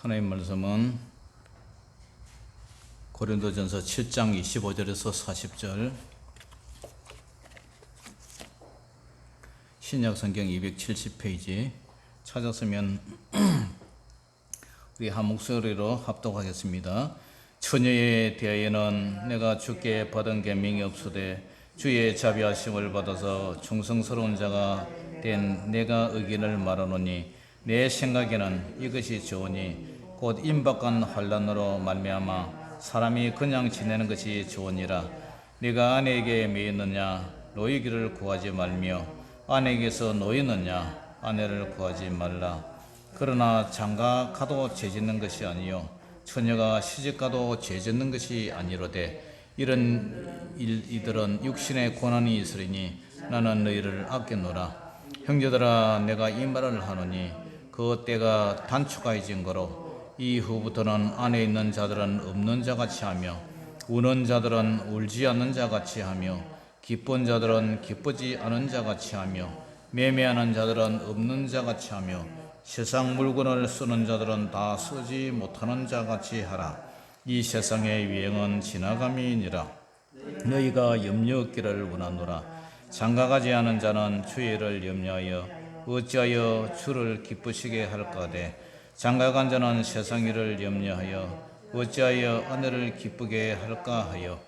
하나님 말씀은 고린도전서 7장 25절에서 40절, 신약성경 270페이지 찾았으면 우리 한 목소리로 합독하겠습니다. 처녀에 대하여는 내가 주께 받은 계명이 없으되 주의 자비하심을 받아서 충성스러운 자가 된 내가 의견을 말하노니 내 생각에는 이것이 좋으니 곧 임박한 환난으로 말미암아 사람이 그냥 지내는 것이 좋으니라. 네가 아내에게 매였느냐 노이기를 구하지 말며 아내에게서 노였느냐 아내를 구하지 말라. 그러나 장가 가도 죄짓는 것이 아니요 처녀가 시집가도 죄짓는 것이 아니로되 이런 이들은 육신의 고난이 있으리니 나는 너희를 아껴노라. 형제들아 내가 이 말을 하노니 그 때가 단축하여진 거로 이후부터는 안에 있는 자들은 없는 자같이 하며 우는 자들은 울지 않는 자같이 하며 기쁜 자들은 기쁘지 않은 자같이 하며 매매하는 자들은 없는 자같이 하며 세상 물건을 쓰는 자들은 다 쓰지 못하는 자같이 하라. 이 세상의 유행은 지나감이니라. 너희가 염려 없기를 원하노라. 장가가지 않은 자는 주의 일을 염려하여 어찌하여 주를 기쁘시게 할까되 장가간 자는 세상 일을 염려하여 어찌하여 아내를 기쁘게 할까 하여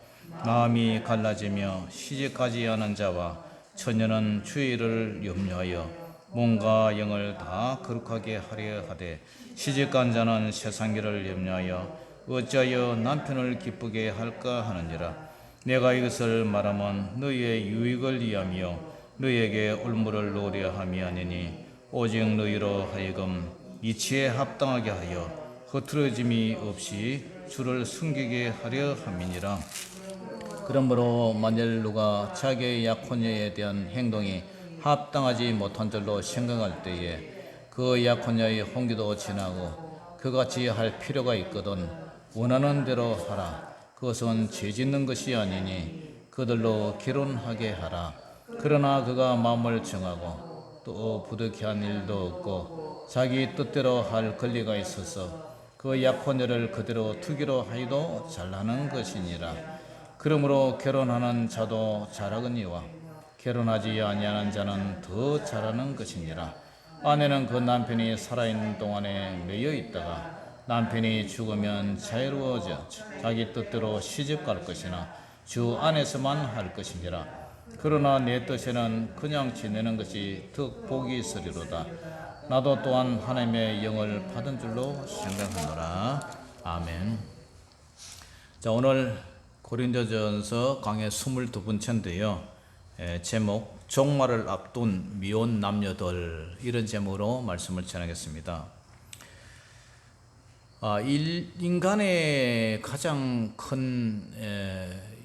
마음이 갈라지며 시집가지 않은 자와 처녀는 주의 일을 염려하여 몸과 영을 다 거룩하게 하려 하되 시집간 자는 세상 일을 염려하여 어찌하여 남편을 기쁘게 할까 하느니라. 내가 이것을 말하면 너희의 유익을 위하며 너희에게 올무를 놓으려 함이 아니니 오직 너희로 하여금 이치에 합당하게 하여 흐트러짐이 없이 주를 숨기게 하려 함이니라. 그러므로 만일 누가 자기의 약혼녀에 대한 행동이 합당하지 못한 줄로 생각할 때에 그 약혼녀의 홍기도 지나고 그같이 할 필요가 있거든 원하는 대로 하라. 그것은 죄짓는 것이 아니니 그들로 결혼하게 하라. 그러나 그가 마음을 정하고 또 부득이한 일도 없고 자기 뜻대로 할 권리가 있어서 그 약혼녀를 그대로 투기로 하여도 잘하는 것이니라. 그러므로 결혼하는 자도 잘하거니와 결혼하지 아니하는 자는 더 잘하는 것이니라. 아내는 그 남편이 살아있는 동안에 매여 있다가 남편이 죽으면 자유로워져 자기 뜻대로 시집갈 것이나 주 안에서만 할 것이니라. 그러나 내 뜻에는 그냥 지내는 것이 더 복이 있으리로다. 나도 또한 하나님의 영을 받은 줄로 생각하노라. 아멘. 자, 오늘 고린도전서 강의 22번째인데요. 제목 종말을 앞둔 미혼 남녀들, 이런 제목으로 말씀을 전하겠습니다. 인간의 가장 큰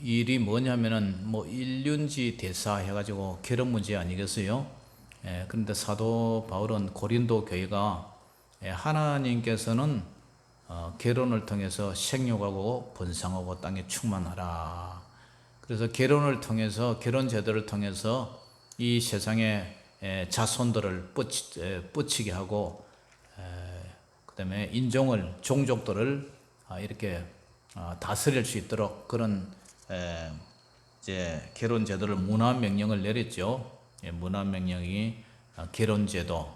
일이 뭐냐면은 일륜지 대사 해가지고 결혼 문제 아니겠어요? 그런데 사도 바울은 고린도 교회가 하나님께서는 결혼을 통해서 생육하고 번성하고 땅에 충만하라. 그래서 결혼을 통해서, 결혼 제도를 통해서 이 세상의 자손들을 뻗치게 하고 그 다음에 인종을, 종족들을 이렇게 다스릴 수 있도록 그런 이제 결혼 제도를 문화명령을 내렸죠. 문화명령이 결혼 제도,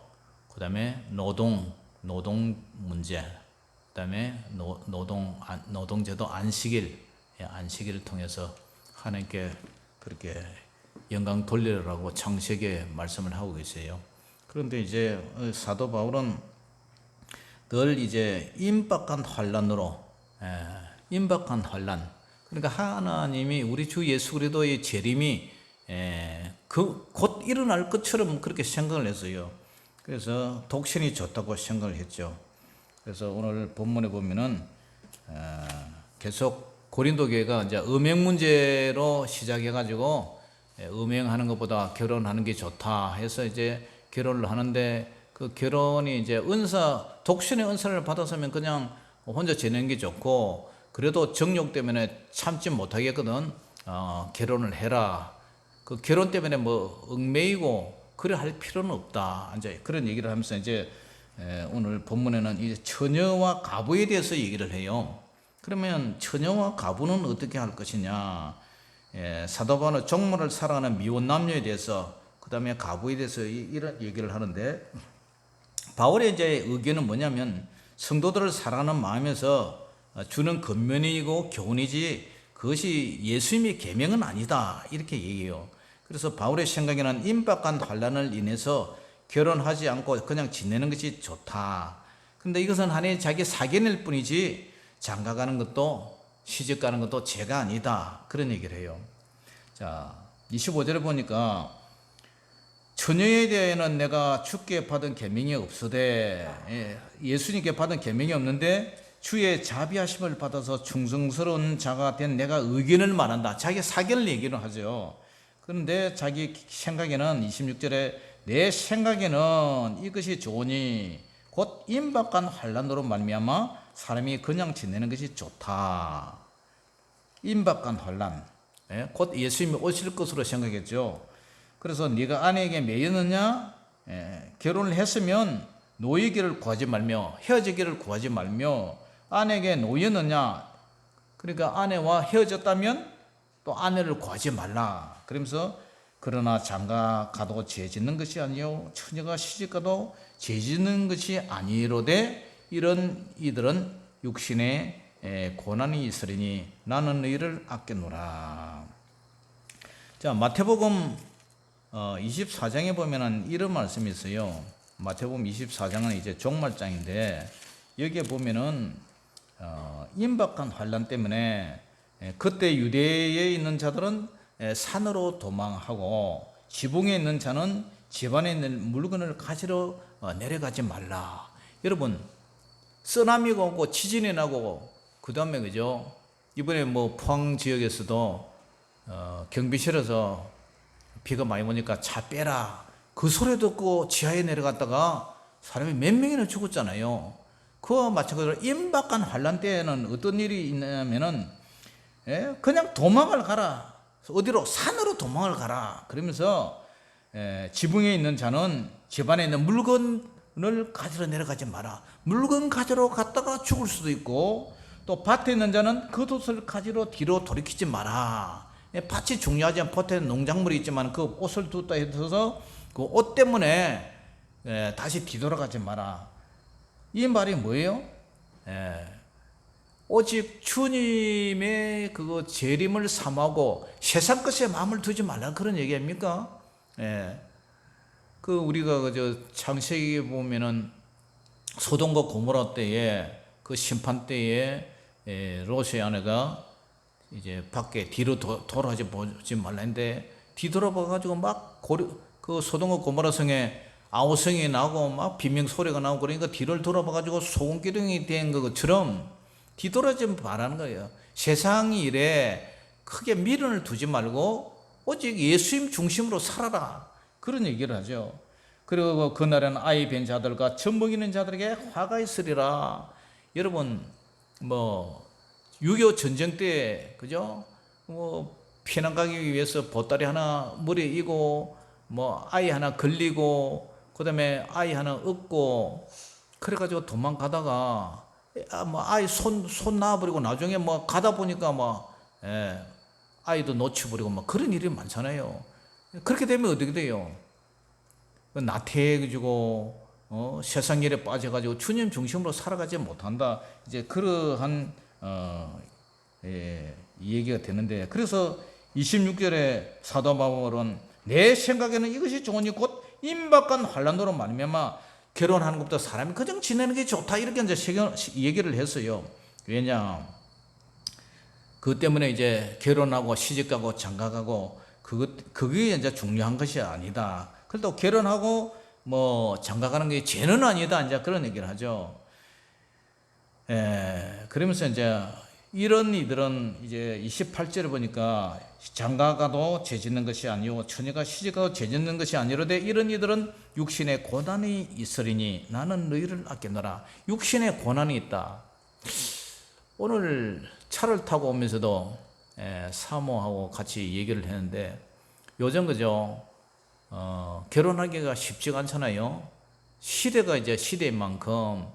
그 다음에 노동 문제, 그 다음에 노동제도 안식일을 통해서 하나님께 그렇게 영광 돌리라고 창세기에 말씀을 하고 계세요. 그런데 이제 사도 바울은 늘 이제 임박한 환난으로, 임박한 환난, 그러니까 하나님이 우리 주 예수 그리스도의 재림이 곧 일어날 것처럼 그렇게 생각을 했어요. 그래서 독신이 좋다고 생각을 했죠. 그래서 오늘 본문에 보면은 계속 고린도 교회가 이제 음행 문제로 시작해가지고 음행하는 것보다 결혼하는 게 좋다 해서 이제 결혼을 하는데, 그 결혼이 이제 독신의 은사를 받았으면 그냥 혼자 지내는 게 좋고, 그래도 정욕 때문에 참지 못하겠거든. 결혼을 해라. 그 결혼 때문에 얽매이고 그래 할 필요는 없다. 이제 그런 얘기를 하면서 이제 오늘 본문에는 이제 처녀와 과부에 대해서 얘기를 해요. 그러면 처녀와 과부는 어떻게 할 것이냐? 사도 바울은 종모를 사랑하는 미혼 남녀에 대해서, 그 다음에 과부에 대해서 이런 얘기를 하는데, 바울의 이제 의견은 뭐냐면 성도들을 사랑하는 마음에서 주는 권면이고 교훈이지 그것이 예수님의 계명은 아니다, 이렇게 얘기해요. 그래서 바울의 생각에는 임박한 환난을 인해서 결혼하지 않고 그냥 지내는 것이 좋다. 근데 이것은 하나의 자기 사견일 뿐이지 장가가는 것도 시집가는 것도 죄가 아니다, 그런 얘기를 해요. 자, 25절에 보니까 처녀에 대하여는 내가 주께 받은 계명이 없으되, 예수님께 받은 계명이 없는데 주의 자비하심을 받아서 충성스러운 자가 된 내가 의견을 말한다. 자기 사견을 얘기를 하죠. 그런데 자기 생각에는 26절에 내 생각에는 이것이 좋으니 곧 임박한 환난으로 말미암아 사람이 그냥 지내는 것이 좋다. 임박한 환난, 곧 예수님이 오실 것으로 생각했죠. 그래서 네가 아내에게 매였느냐? 결혼을 했으면 노예기를 구하지 말며 헤어지기를 구하지 말며, 아내에게 노였느냐? 그러니까 아내와 헤어졌다면 또 아내를 구하지 말라. 그러면서 그러나 장가가도 죄 짓는 것이 아니요 처녀가 시집가도 죄 짓는 것이 아니로되 이런 이들은 육신에 고난이 있으리니 나는 너희를 아껴노라. 자, 마태복음 24장에 보면은 이런 말씀이 있어요. 마태복음 24장은 이제 종말장인데, 여기에 보면은 임박한 환난 때문에 그때 유대에 있는 자들은 산으로 도망하고 지붕에 있는 자는 집안에 있는 물건을 가지러 내려가지 말라. 여러분, 쓰나미가 오고 지진이 나고, 그 다음에 그죠, 이번에 뭐 포항 지역에서도 경비실에서 비가 많이 오니까 차 빼라, 그 소리 듣고 지하에 내려갔다가 사람이 몇 명이나 죽었잖아요. 그와 마찬가지로 임박한 환난 때에는 어떤 일이 있냐면은 그냥 도망을 가라. 어디로? 산으로 도망을 가라. 그러면서 지붕에 있는 자는 집안에 있는 물건을 가지러 내려가지 마라. 물건 가지러 갔다가 죽을 수도 있고, 또 밭에 있는 자는 그 돛을 가지러 뒤로 돌이키지 마라. 밭이 중요하지만 밭에 농작물이 있지만 그 옷을 뒀다 해서 그 옷 때문에 다시 뒤돌아가지 마라. 이 말이 뭐예요? 오직 주님의 그거 재림을 삼하고 세상 것에 마음을 두지 말라, 그런 얘기 아닙니까? 그 우리가 그저 창세기 보면은 소돔과 고모라 때에 그 심판 때에 롯의 아내가 이제 밖에 뒤로 돌아보지 말라 했는데 뒤돌아봐 가지고 막 그 소돔과 고모라 성에 아우성이 나고 막 비명 소리가 나고, 그러니까 뒤를 돌아봐 가지고 소금기둥이 된 것처럼 뒤돌아지 말라는 거예요. 세상 일에 크게 미련을 두지 말고 오직 예수님 중심으로 살아라, 그런 얘기를 하죠. 그리고 그날에는 아이 뵌 자들과 젖 먹이는 자들에게 화가 있으리라. 여러분, 뭐 6.25 전쟁 때 그죠, 뭐 피난 가기 위해서 보따리 하나 머리에 이고, 뭐 아이 하나 걸리고, 그 다음에 아이 하나 얻고, 그래가지고 도망가다가 뭐 아이 손 놔버리고 나중에 뭐 가다 보니까 뭐 아이도 놓쳐버리고 뭐 그런 일이 많잖아요. 그렇게 되면 어떻게 돼요? 나태해지고 세상 일에 빠져가지고 주님 중심으로 살아가지 못한다. 이제 그러한 얘기가 되는데, 그래서 26절에 사도 바울은 내 생각에는 이것이 좋으니 곧 임박한 환난으로 말미암아 결혼하는 것보다 사람이 그냥 지내는 게 좋다, 이렇게 이제 얘기를 했어요. 왜냐, 그것 때문에 이제 결혼하고 시집가고 장가가고 그게 이제 중요한 것이 아니다. 그래도 결혼하고 뭐 장가가는 게 죄는 아니다, 이제 그런 얘기를 하죠. 그러면서 이제 이런 이들은 이제 28절에 보니까 장가가도 죄 짓는 것이 아니오 처녀가 시집가도 죄 짓는 것이 아니로되 이런 이들은 육신에 고난이 있으리니 나는 너희를 아껴노라. 육신에 고난이 있다. 오늘 차를 타고 오면서도 사모하고 같이 얘기를 했는데, 요즘 그죠, 결혼하기가 쉽지가 않잖아요. 시대가 이제 시대인 만큼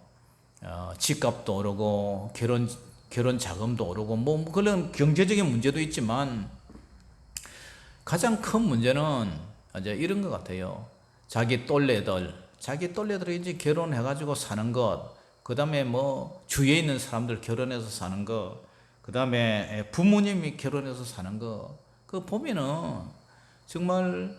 집값도 오르고 결혼 자금도 오르고 뭐 그런 경제적인 문제도 있지만 가장 큰 문제는 이제 이런 것 같아요. 자기 또래들이 이제 결혼해가지고 사는 것, 그 다음에 뭐 주위에 있는 사람들 결혼해서 사는 것, 그 다음에 부모님이 결혼해서 사는 것, 그 보면은 정말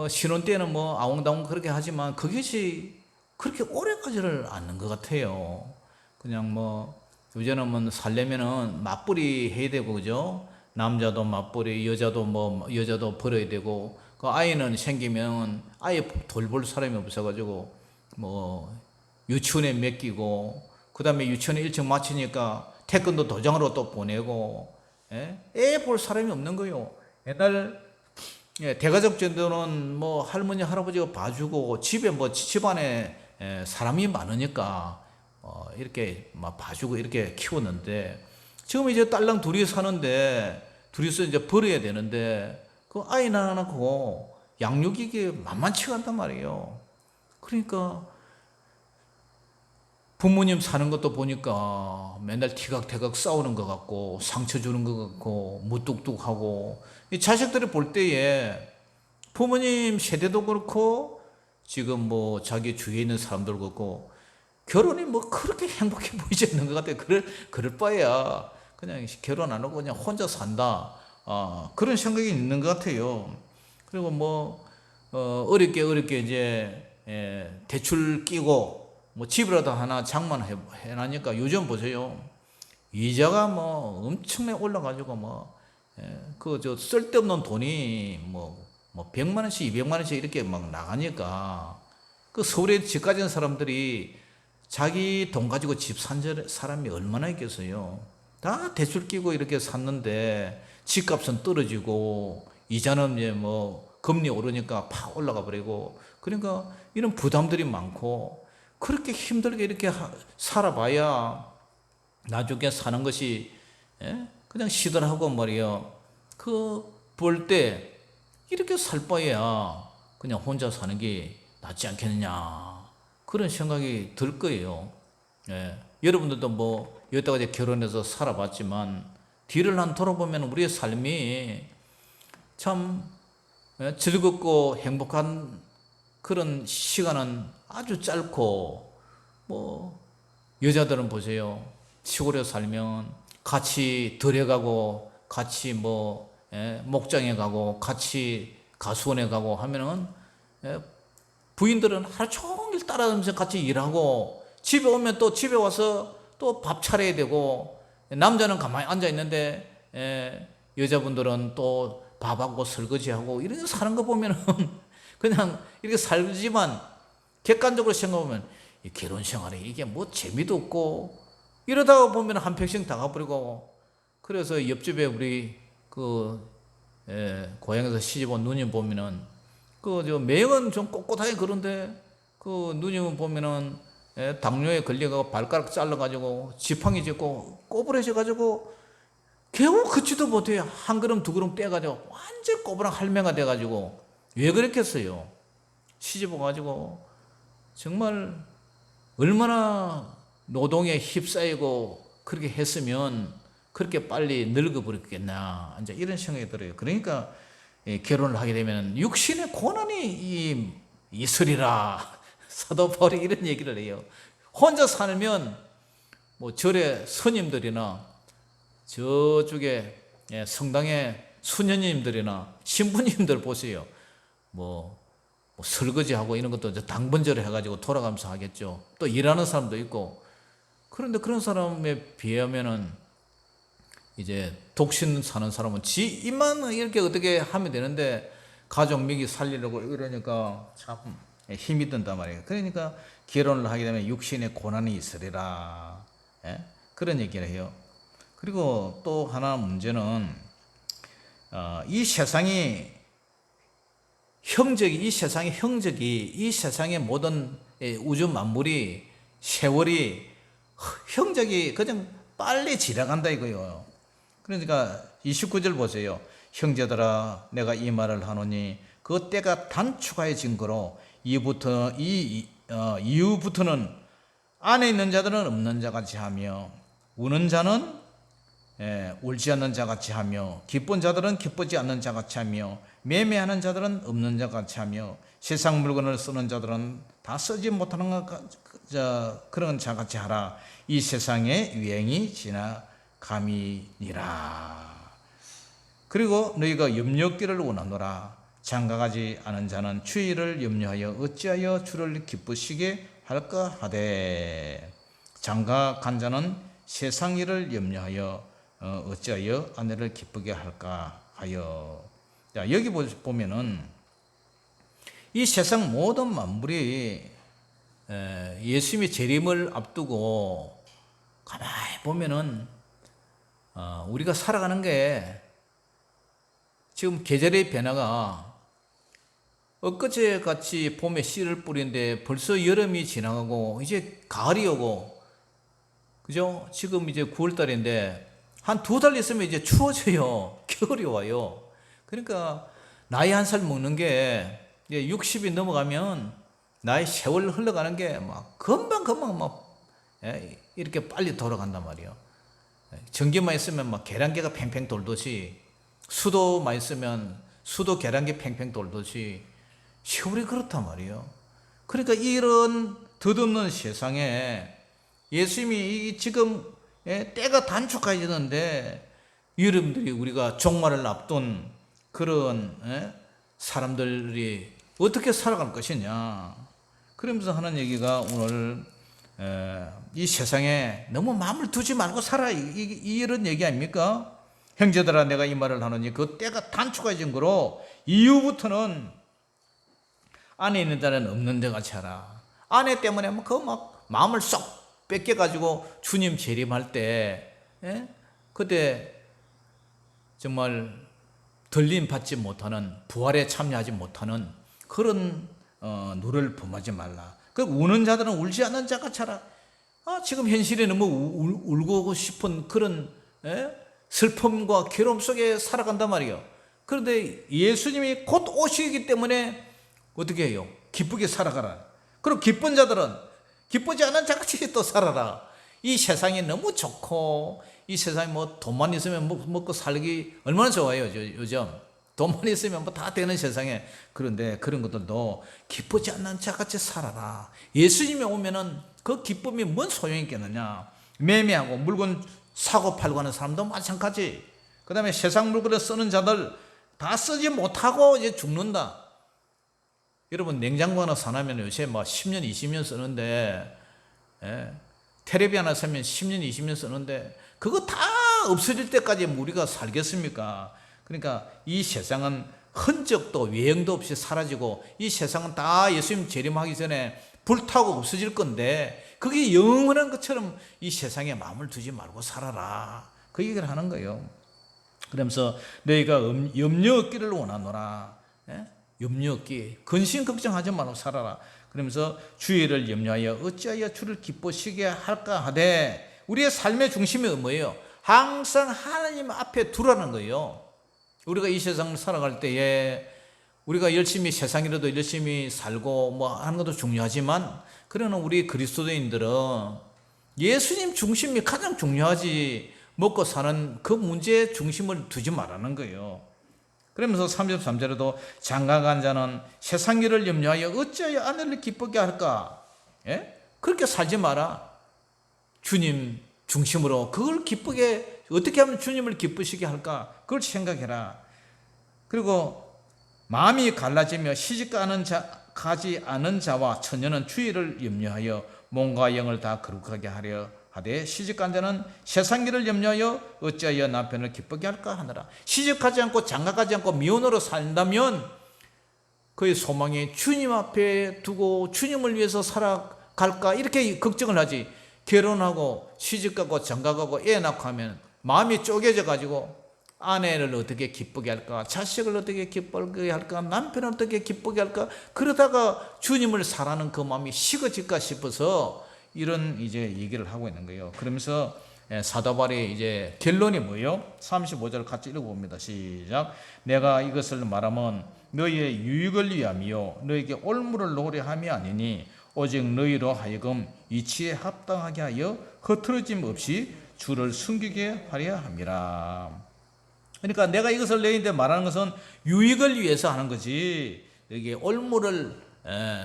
신혼 때는 뭐 아웅다웅 그렇게 하지만 그것이 그렇게 오래 가지를 않는 것 같아요. 그냥 뭐 요즘은 뭐 살려면은 맞벌이 해야 되고 그죠? 남자도 맞벌이, 여자도 벌어야 되고, 그 아이는 생기면 아예 돌볼 사람이 없어가지고 뭐 유치원에 맡기고, 그 다음에 유치원에 일찍 마치니까 태권도 도장으로 또 보내고, 애 볼 사람이 없는 거요. 옛날 대가족 정도는 뭐 할머니 할아버지가 봐주고 집에 뭐 집안에 사람이 많으니까 이렇게 막 봐주고 이렇게 키웠는데, 지금 이제 딸랑 둘이 사는데 둘이서 이제 벌어야 되는데 그 아이 하나 낳고 양육이 이게 만만치가 않단 말이에요. 그러니까 부모님 사는 것도 보니까 맨날 티각태각 싸우는 것 같고 상처 주는 것 같고 무뚝뚝하고, 이 자식들이 볼 때에 부모님 세대도 그렇고 지금 뭐 자기 주위에 있는 사람들 그렇고 결혼이 뭐 그렇게 행복해 보이지 않는 것 같아요. 그럴 바에야 그냥 결혼 안 하고 그냥 혼자 산다. 그런 생각이 있는 것 같아요. 그리고 뭐 어렵게 이제 대출 끼고 뭐 집이라도 하나 장만해 놔니까 요즘 보세요. 이자가 뭐 엄청나게 올라가지고 뭐 그 저 쓸데없는 돈이 뭐 100만 원씩 200만 원씩 이렇게 막 나가니까 그 서울에 집 가진 사람들이 자기 돈 가지고 집 산 사람이 얼마나 있겠어요. 다 대출 끼고 이렇게 샀는데 집값은 떨어지고 이자는 이제 뭐 금리 오르니까 팍 올라가 버리고, 그러니까 이런 부담들이 많고 그렇게 힘들게 이렇게 살아봐야 나중에 사는 것이 그냥 시들하고 말이요. 그 볼 때 이렇게 살 바에야 그냥 혼자 사는 게 낫지 않겠느냐 그런 생각이 들 거예요. 여러분들도 뭐 여태까지 결혼해서 살아봤지만 뒤를 한 돌아보면 우리의 삶이 참 즐겁고 행복한 그런 시간은 아주 짧고, 뭐 여자들은 보세요. 시골에 살면 같이 들에 가고 같이 뭐 목장에 가고 같이 가수원에 가고 하면은 부인들은 하루 종일 따라다니면서 같이 일하고 집에 오면 또 집에 와서 또 밥 차려야 되고, 남자는 가만히 앉아 있는데 여자분들은 또 밥하고 설거지하고 이렇게 사는 거 보면은 그냥 이렇게 살지만 객관적으로 생각하면 이 결혼 생활에 이게 뭐 재미도 없고 이러다가 보면 한 평생 다 가버리고. 그래서 옆집에 우리 그 고향에서 시집 온 누님 보면은 그 저 매형은 좀 꼿꼿하게 그런데 그 누님은 보면은 당뇨에 걸려가지고 발가락 잘라가지고 지팡이 짚고 꼬부라져가지고 겨우 걷지도 못해요. 한 걸음 두 걸음 떼가지고 완전 꼬부랑 할매가 돼가지고. 왜 그랬겠어요? 시집 와가지고 정말 얼마나 노동에 휩싸이고 그렇게 했으면 그렇게 빨리 늙어버렸겠나, 이제 이런 생각이 들어요. 그러니까 결혼을 하게 되면 육신의 고난이 있으리라. 사도 바울이 이런 얘기를 해요. 혼자 살면 뭐 절에 스님들이나 저쪽에 성당의 수녀님들이나 신부님들 보세요. 뭐 설거지하고 이런 것도 이제 당번제를 해가지고 돌아가면서 하겠죠. 또 일하는 사람도 있고. 그런데 그런 사람에 비하면은 이제 독신 사는 사람은 지 입만 이렇게 어떻게 하면 되는데 가족 먹이 살리려고 이러니까 참 힘이 든단 말이에요. 그러니까 결혼을 하게 되면 육신의 고난이 있으리라. 그런 얘기를 해요. 그리고 또 하나 문제는 이 세상의 형적이, 이 세상의 모든 우주 만물이 세월이 형적이 그냥 빨리 지나간다 이거요. 그러니까 29절 보세요. 형제들아 내가 이 말을 하노니 그 때가 단축하여 증거로 이후부터는 안에 있는 자들은 없는 자같이 하며 우는 자는 울지 않는 자같이 하며 기쁜 자들은 기쁘지 않는 자같이 하며 매매하는 자들은 없는 자같이 하며 세상 물건을 쓰는 자들은 다 쓰지 못하는 그런 자같이 하라. 이 세상의 유행이 지나감이니라. 그리고 너희가 염려없기를 원하노라. 장가가지 않은 자는 주의 일을 염려하여 어찌하여 주를 기쁘시게 할까 하되 장가간 자는 세상 일을 염려하여 어찌하여 아내를 기쁘게 할까 하여. 자, 여기 보면은 이 세상 모든 만물이 예수님의 재림을 앞두고 가만히 보면은 우리가 살아가는 게 지금 계절의 변화가 엊그제 같이 봄에 씨를 뿌리는데 벌써 여름이 지나가고 이제 가을이 오고, 그죠? 지금 이제 9월달인데 한 2달 있으면 이제 추워져요. 겨울이 와요. 그러니까 나이 한 살 먹는 게 이제 60이 넘어가면 나이 세월 흘러가는 게 막 금방 막 이렇게 빨리 돌아간단 말이에요. 전기만 있으면 막 계란계가 팽팽 돌듯이, 수도만 있으면 수도 계란계 팽팽 돌듯이 세월이 그렇단 말이에요. 그러니까 이런 덧없는 세상에 예수님이 지금 때가 단축해지는데 여러분들이 우리가 종말을 앞둔 그런 사람들이 어떻게 살아갈 것이냐. 그러면서 하는 얘기가 오늘 이 세상에 너무 마음을 두지 말고 살아, 이런 얘기 아닙니까? 형제들아, 내가 이 말을 하노니 그 때가 단축해진 거로 이후부터는 안에 있는 자는 없는 데 같이 하라. 아내 때문에 막 마음을 쏙 뺏겨가지고 주님 재림할 때 그때 정말 들림 받지 못하는, 부활에 참여하지 못하는 그런 누를 범하지 말라. 그 우는 자들은 울지 않는 자같이 하라. 지금 현실에 너무 울고 싶은 그런 슬픔과 괴로움 속에 살아간단 말이에요. 그런데 예수님이 곧 오시기 때문에 어떻게 해요? 기쁘게 살아가라. 그리고 기쁜 자들은 기쁘지 않은 자같이 또 살아라. 이 세상이 너무 좋고, 이 세상에 뭐 돈만 있으면 먹고 살기 얼마나 좋아요, 요즘. 돈만 있으면 뭐 다 되는 세상에. 그런데 그런 것들도 기쁘지 않는 자같이 살아라. 예수님이 오면은 그 기쁨이 뭔 소용이 있겠느냐. 매매하고 물건 사고 팔고 하는 사람도 마찬가지. 그 다음에 세상 물건을 쓰는 자들 다 쓰지 못하고 이제 죽는다. 여러분, 냉장고 하나 사놓으면 요새 막 10년, 20년 쓰는데, 텔레비 하나 사면 10년, 20년 쓰는데, 그거 다 없어질 때까지 우리가 살겠습니까? 그러니까 이 세상은 흔적도 외형도 없이 사라지고, 이 세상은 다 예수님 재림하기 전에 불타고 없어질 건데, 그게 영원한 것처럼 이 세상에 마음을 두지 말고 살아라. 그 얘기를 하는 거예요. 그러면서 너희가 염려 없기를 원하노라. 염려 없기, 근심 걱정하지 말고 살아라. 그러면서 주의를 염려하여 어찌하여 주를 기쁘시게 할까 하되, 우리의 삶의 중심이 뭐예요? 항상 하나님 앞에 두라는 거예요. 우리가 이 세상을 살아갈 때에 우리가 열심히, 세상이라도 열심히 살고 뭐 하는 것도 중요하지만, 그러나 우리 그리스도인들은 예수님 중심이 가장 중요하지, 먹고 사는 그 문제에 중심을 두지 말라는 거예요. 그러면서 33절에도 장가간 자는 세상 일을 염려하여 어찌하여 아내를 기쁘게 할까? 그렇게 살지 마라. 주님 중심으로 그걸 기쁘게, 어떻게 하면 주님을 기쁘시게 할까? 그걸 생각해라. 그리고 마음이 갈라지며 시집가지 않은 자와 처녀는 주의를 염려하여 몸과 영을 다 거룩하게 하려 하되, 시집간 자는 세상 일을 염려하여 어찌하여 남편을 기쁘게 할까 하느라. 시집가지 않고 장가가지 않고 미혼으로 산다면 그의 소망이 주님 앞에 두고 주님을 위해서 살아갈까, 이렇게 걱정을 하지. 결혼하고 시집가고 장가가고 애 낳고 하면 마음이 쪼개져 가지고 아내를 어떻게 기쁘게 할까, 자식을 어떻게 기쁘게 할까, 남편을 어떻게 기쁘게 할까, 그러다가 주님을 사랑하는 그 마음이 식어질까 싶어서 이런 이제 얘기를 하고 있는 거예요. 그러면서 사도 바울의 이제 결론이 뭐예요? 35절 같이 읽어봅니다. 시작. 내가 이것을 말하면 너희의 유익을 위함이요 너희에게 올무를 노래함이 아니니 오직 너희로 하여금 이치에 합당하게 하여 흐트러짐 없이 주를 숨기게 하려 함이라. 그러니까 내가 이것을 너희한테 말하는 것은 유익을 위해서 하는 거지, 여기 올무를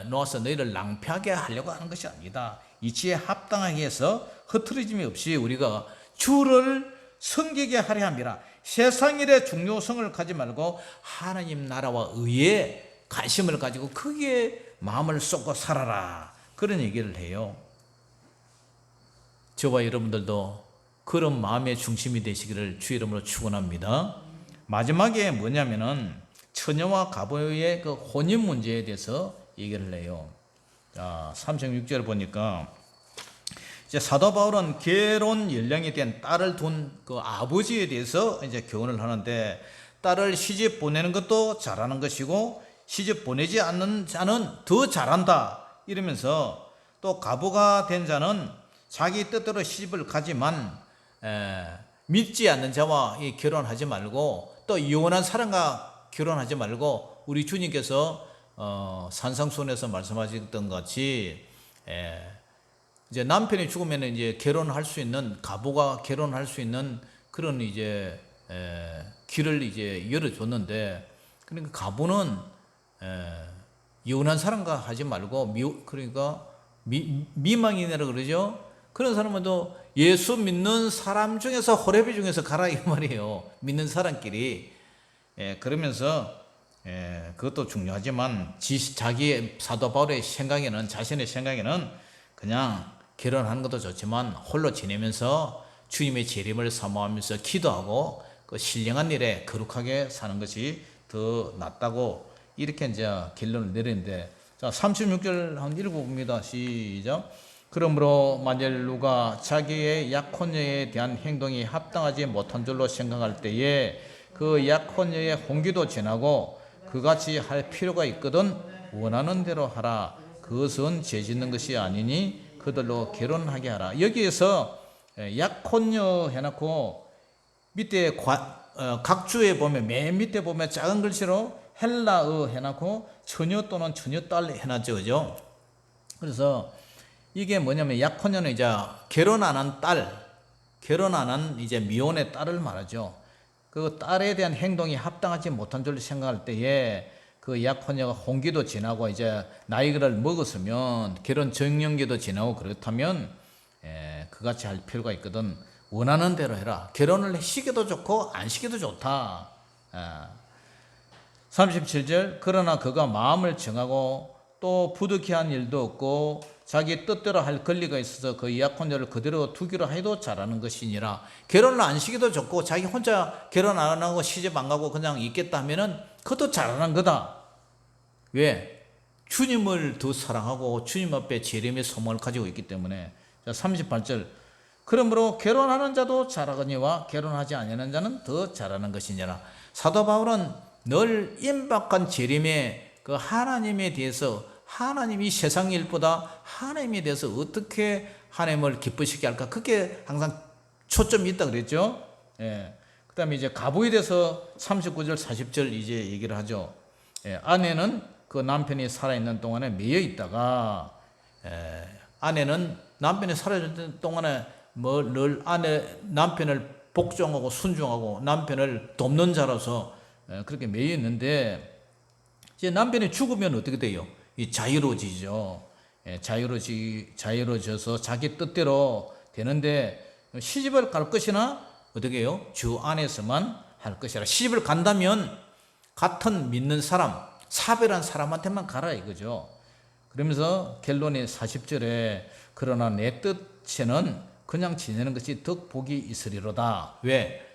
놓아서 너희를 낭패하게 하려고 하는 것이 아니다. 이치에 합당하게 해서 흐트러짐이 없이 우리가 주를 섬기게 하려 함이라. 세상 일의 중요성을 가지 말고 하나님 나라와 의에 관심을 가지고 거기에 마음을 쏟고 살아라, 그런 얘기를 해요. 저와 여러분들도 그런 마음의 중심이 되시기를 주 이름으로 축원합니다. 마지막에 뭐냐면은 처녀와 과부의 그 혼인 문제에 대해서 얘기를 해요. 자, 36절 보니까 이제 사도 바울은 결혼 연령이 된 딸을 둔 그 아버지에 대해서 이제 교훈을 하는데, 딸을 시집 보내는 것도 잘하는 것이고 시집 보내지 않는 자는 더 잘한다 이러면서, 또 과부가 된 자는 자기 뜻대로 시집을 가지만 믿지 않는 자와 결혼하지 말고, 또 이혼한 사람과 결혼하지 말고, 우리 주님께서 산상수훈에서 말씀하셨던 것 같이 이제 남편이 죽으면 이제 결혼할 수 있는, 과부가 결혼할 수 있는 그런 이제 길을 이제 열어줬는데, 그러니까 과부는 이혼한 사람과 하지 말고, 그러니까 미망인이라 그러죠. 그런 사람은 또 예수 믿는 사람 중에서, 호레비 중에서 가라 이 말이에요. 믿는 사람끼리. 그러면서 그것도 중요하지만 자기의, 사도 바울의 생각에는, 자신의 생각에는 그냥 결혼하는 것도 좋지만 홀로 지내면서 주님의 재림을 사모하면서 기도하고 그 신령한 일에 거룩하게 사는 것이 더 낫다고, 이렇게 이제 결론을 내리는데, 자, 36절 한번 읽어봅니다. 시작. 그러므로 만일 누가 자기의 약혼녀에 대한 행동이 합당하지 못한 줄로 생각할 때에 그 약혼녀의 홍기도 지나고 그같이 할 필요가 있거든 원하는 대로 하라. 그것은 죄짓는 것이 아니니 그들로 결혼하게 하라. 여기에서 약혼녀 해놓고 밑에 각주에 보면, 맨 밑에 보면 작은 글씨로 헬라어 해놓고 처녀 또는 처녀딸 해놨죠, 그죠? 그래서 이게 뭐냐면, 약혼녀는 이제 결혼 안 한 딸, 결혼 안 한 이제 미혼의 딸을 말하죠. 그 딸에 대한 행동이 합당하지 못한 줄로 생각할 때에 그 약혼녀가 홍기도 지나고 이제 나이를 먹었으면, 결혼 정년기도 지나고 그렇다면 그같이 할 필요가 있거든 원하는 대로 해라. 결혼을 시켜도 좋고 안 시켜도 좋다. 37절. 그러나 그가 마음을 정하고 또 부득이 한 일도 없고 자기 뜻대로 할 권리가 있어서 그 약혼녀를 그대로 두기로 해도 잘하는 것이니라. 결혼을 안 시켜도 좋고 자기 혼자 결혼 안 하고 시집 안 가고 그냥 있겠다 하면은 그것도 잘하는 거다. 왜? 주님을 더 사랑하고 주님 앞에 재림의 소망을 가지고 있기 때문에. 자, 38절. 그러므로 결혼하는 자도 잘하거니와 결혼하지 아니하는 자는 더 잘하는 것이니라. 사도 바울은 늘 임박한 재림의 그 하나님에 대해서, 하나님이 세상 일보다 하나님에 대해서 어떻게 하나님을 기쁘시게 할까, 그게 항상 초점이 있다 그랬죠. 그 다음에 이제 가부에 대해서 39절 40절 이제 얘기를 하죠. 아내는 그 남편이 살아있는 동안에 매여 있다가, 아내는 남편이 살아있는 동안에 뭐 늘 남편을 복종하고 순종하고 남편을 돕는 자로서 그렇게 매여 있는데, 이제 남편이 죽으면 어떻게 돼요? 이 자유로워지죠. 자유로워져서 자기 뜻대로 되는데, 시집을 갈 것이나 어떻게 해요? 주 안에서만 할 것이라. 시집을 간다면 같은 믿는 사람, 사별한 사람한테만 가라 이거죠. 그러면서 결론이 40절에 그러나 내 뜻에는 그냥 지내는 것이 더 복이 있으리로다. 왜?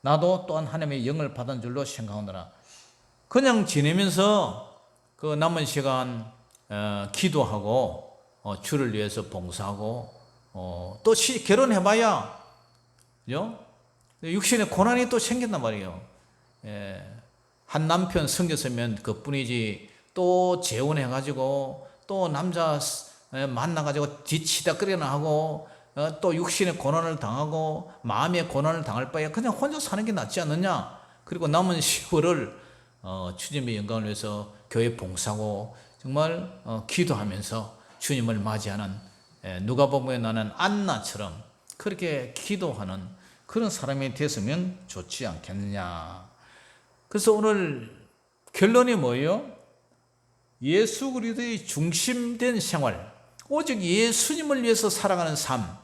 나도 또한 하나님의 영을 받은 줄로 생각하노라. 그냥 지내면서 그 남은 시간 기도하고 주를 위해서 봉사하고 또 결혼해봐야 그죠? 육신의 고난이 또 생긴단 말이에요. 한 남편 생겼으면 그뿐이지, 또 재혼해가지고 또 남자 만나가지고 뒤치다거리나 하고 또 육신의 고난을 당하고 마음의 고난을 당할 바에 그냥 혼자 사는 게 낫지 않느냐. 그리고 남은 10월을 주님의 영광을 위해서 교회 봉사하고 정말 기도하면서 주님을 맞이하는 누가복음에 나는 안나처럼 그렇게 기도하는 그런 사람이 됐으면 좋지 않겠느냐. 그래서 오늘 결론이 뭐예요? 예수 그리스도의 중심된 생활, 오직 예수님을 위해서 살아가는 삶,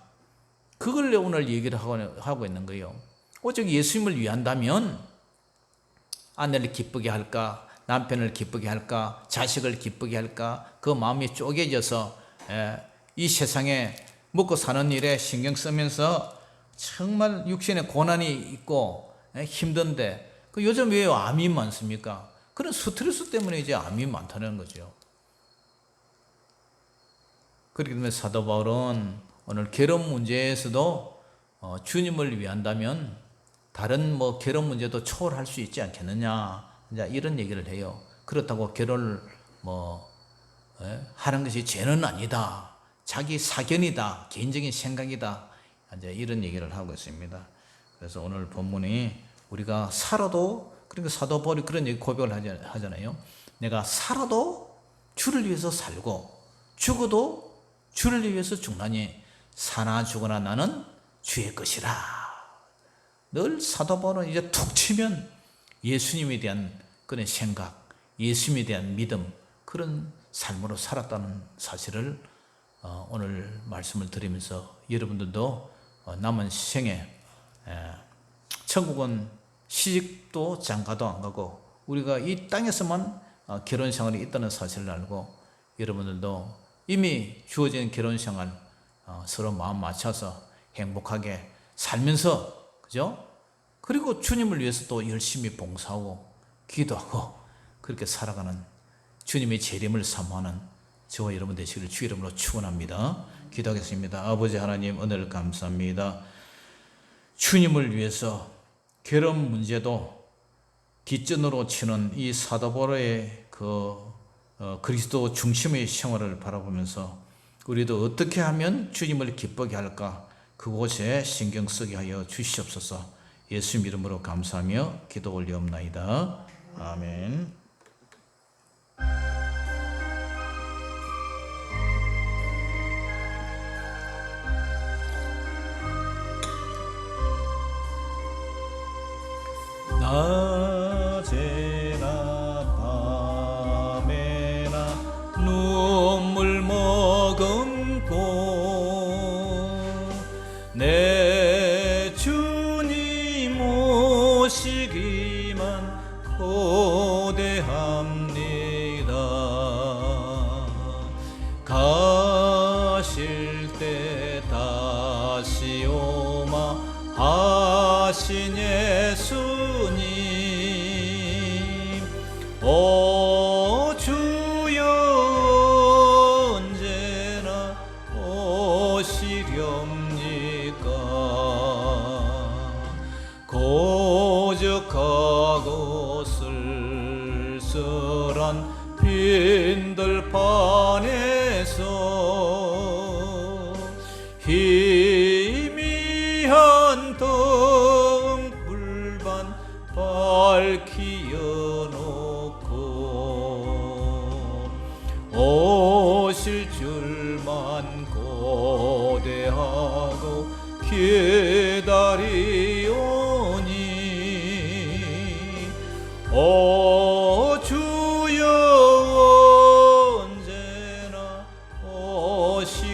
그걸 오늘 얘기를 하고 있는 거예요. 오직 예수님을 위한다면 아내를 기쁘게 할까, 남편을 기쁘게 할까, 자식을 기쁘게 할까, 그 마음이 쪼개져서 이 세상에 먹고 사는 일에 신경 쓰면서 정말 육신에 고난이 있고 힘든데 요즘 왜 암이 많습니까? 그런 스트레스 때문에 이제 암이 많다는 거죠. 그렇기 때문에 사도 바울은 오늘 결혼 문제에서도 주님을 위한다면 다른 결혼 문제도 초월할 수 있지 않겠느냐, 이제 이런 얘기를 해요. 그렇다고 결혼을 하는 것이 죄는 아니다, 자기 사견이다, 개인적인 생각이다, 이제 이런 얘기를 하고 있습니다. 그래서 오늘 본문이 우리가 살아도, 그러니까 사도 바울이 그런 얘기 고백을 하잖아요. 내가 살아도 주를 위해서 살고 죽어도 주를 위해서 죽나니 사나 죽으나 나는 주의 것이라. 늘 사도 바울은 이제 툭 치면 예수님에 대한 그런 생각, 예수님에 대한 믿음, 그런 삶으로 살았다는 사실을 오늘 말씀을 드리면서 여러분들도 남은 생에 천국은 시집도 장가도 안 가고 우리가 이 땅에서만 결혼 생활이 있다는 사실을 알고 여러분들도 이미 주어진 결혼 생활 서로 마음 맞춰서 행복하게 살면서, 그죠? 그리고 주님을 위해서 또 열심히 봉사하고 기도하고 그렇게 살아가는 주님의 재림을 사모하는 저와 여러분 되시기를 주 이름으로 축원합니다. 기도하겠습니다. 아버지 하나님, 은혜를 감사합니다. 주님을 위해서 결혼 문제도 뒷전으로 치는 이 사도 바울의 그리스도 중심의 생활을 바라보면서 우리도 어떻게 하면 주님을 기쁘게 할까, 그곳에 신경 쓰게 하여 주시옵소서. 예수 이름으로 감사하며 기도 올리옵나이다. 아멘. 낮에나 밤에나 눈물 머금고 내 주님 오시기만 고대합니다. 가실 때 다시 오마 하신 예수님, 오 주여 언제나 오시렵니까. 고적하고 쓸쓸한 빈들판에서 희미한 등불반 밝히어 놓고 오실 줄만 고대하고 기다리오니, 오 주여 언제나 오시렵니까.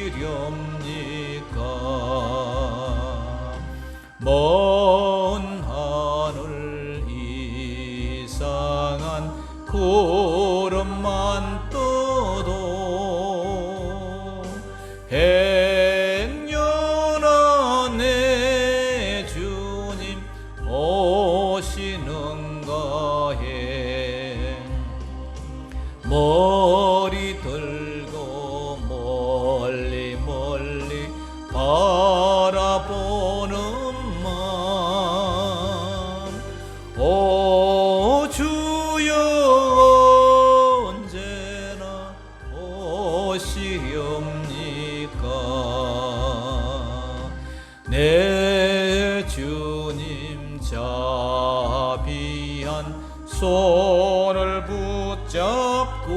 먼 하늘 이상한 구름만 떠도 행여나 내 주님 오시는가 해. 머리 들고 멀리 멀리 바라보는 마음, 오 주여 언제나 오시옵니까. 내 주님 자비한 손을 붙잡고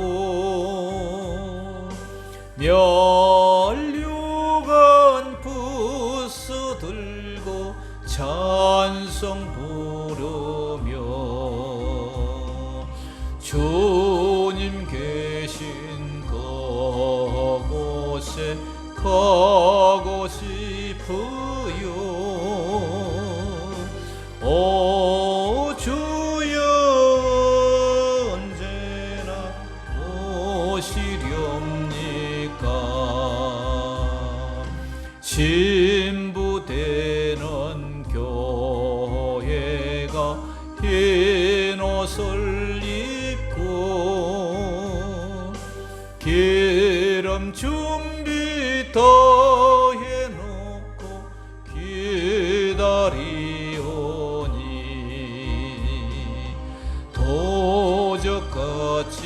면류관 부스 들고 찬송 부르며 주님 계신 그곳에 가고 싶어요. 오 주여 언제나 오시렵니까. 신부되는 교회가 흰 옷을 입고 기름 준비 다 해놓고 기다리오니 도적같이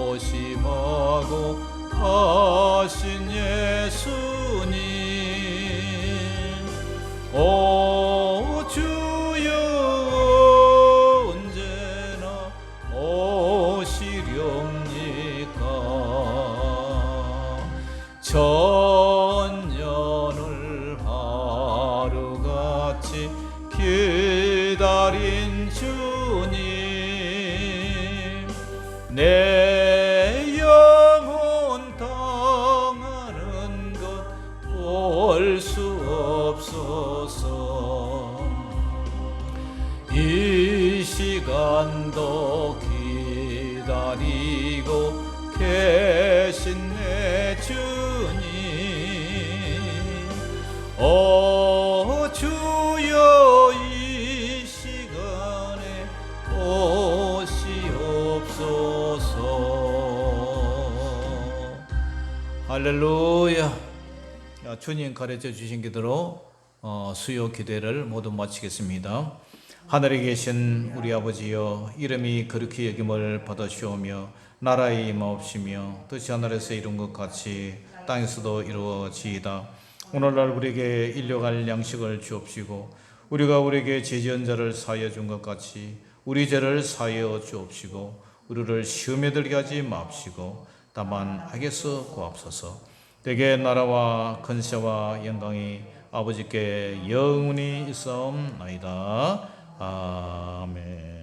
오심하고 하신 예수님. 오 주여 언제나 오시렵니까. 천년을 하루같이 기다린 주님, 내 영혼 당하는 것 볼 수 없소서. 이 시간도 기다리고 계신 내 주님, 오 주여 이 시간에 오시옵소서. 할렐루야. 주님 가르쳐 주신 기도로 수요 기도를 모두 마치겠습니다. 하늘에 계신 우리 아버지여, 이름이 거룩히 여김을 받으시오며 나라의 임하옵시며 뜻이 하늘에서 이룬 것 같이 땅에서도 이루어지이다. 오늘날 우리에게 일용할 양식을 주옵시고 우리가 우리에게 죄지은 자를 사하여 준 것 같이 우리 죄를 사하여 주옵시고 우리를 시험에 들게 하지 마옵시고 다만 악에서 구하옵소서. 대개 나라와 권세와 영광이 아버지께 영원히 있사옵나이다. 아멘.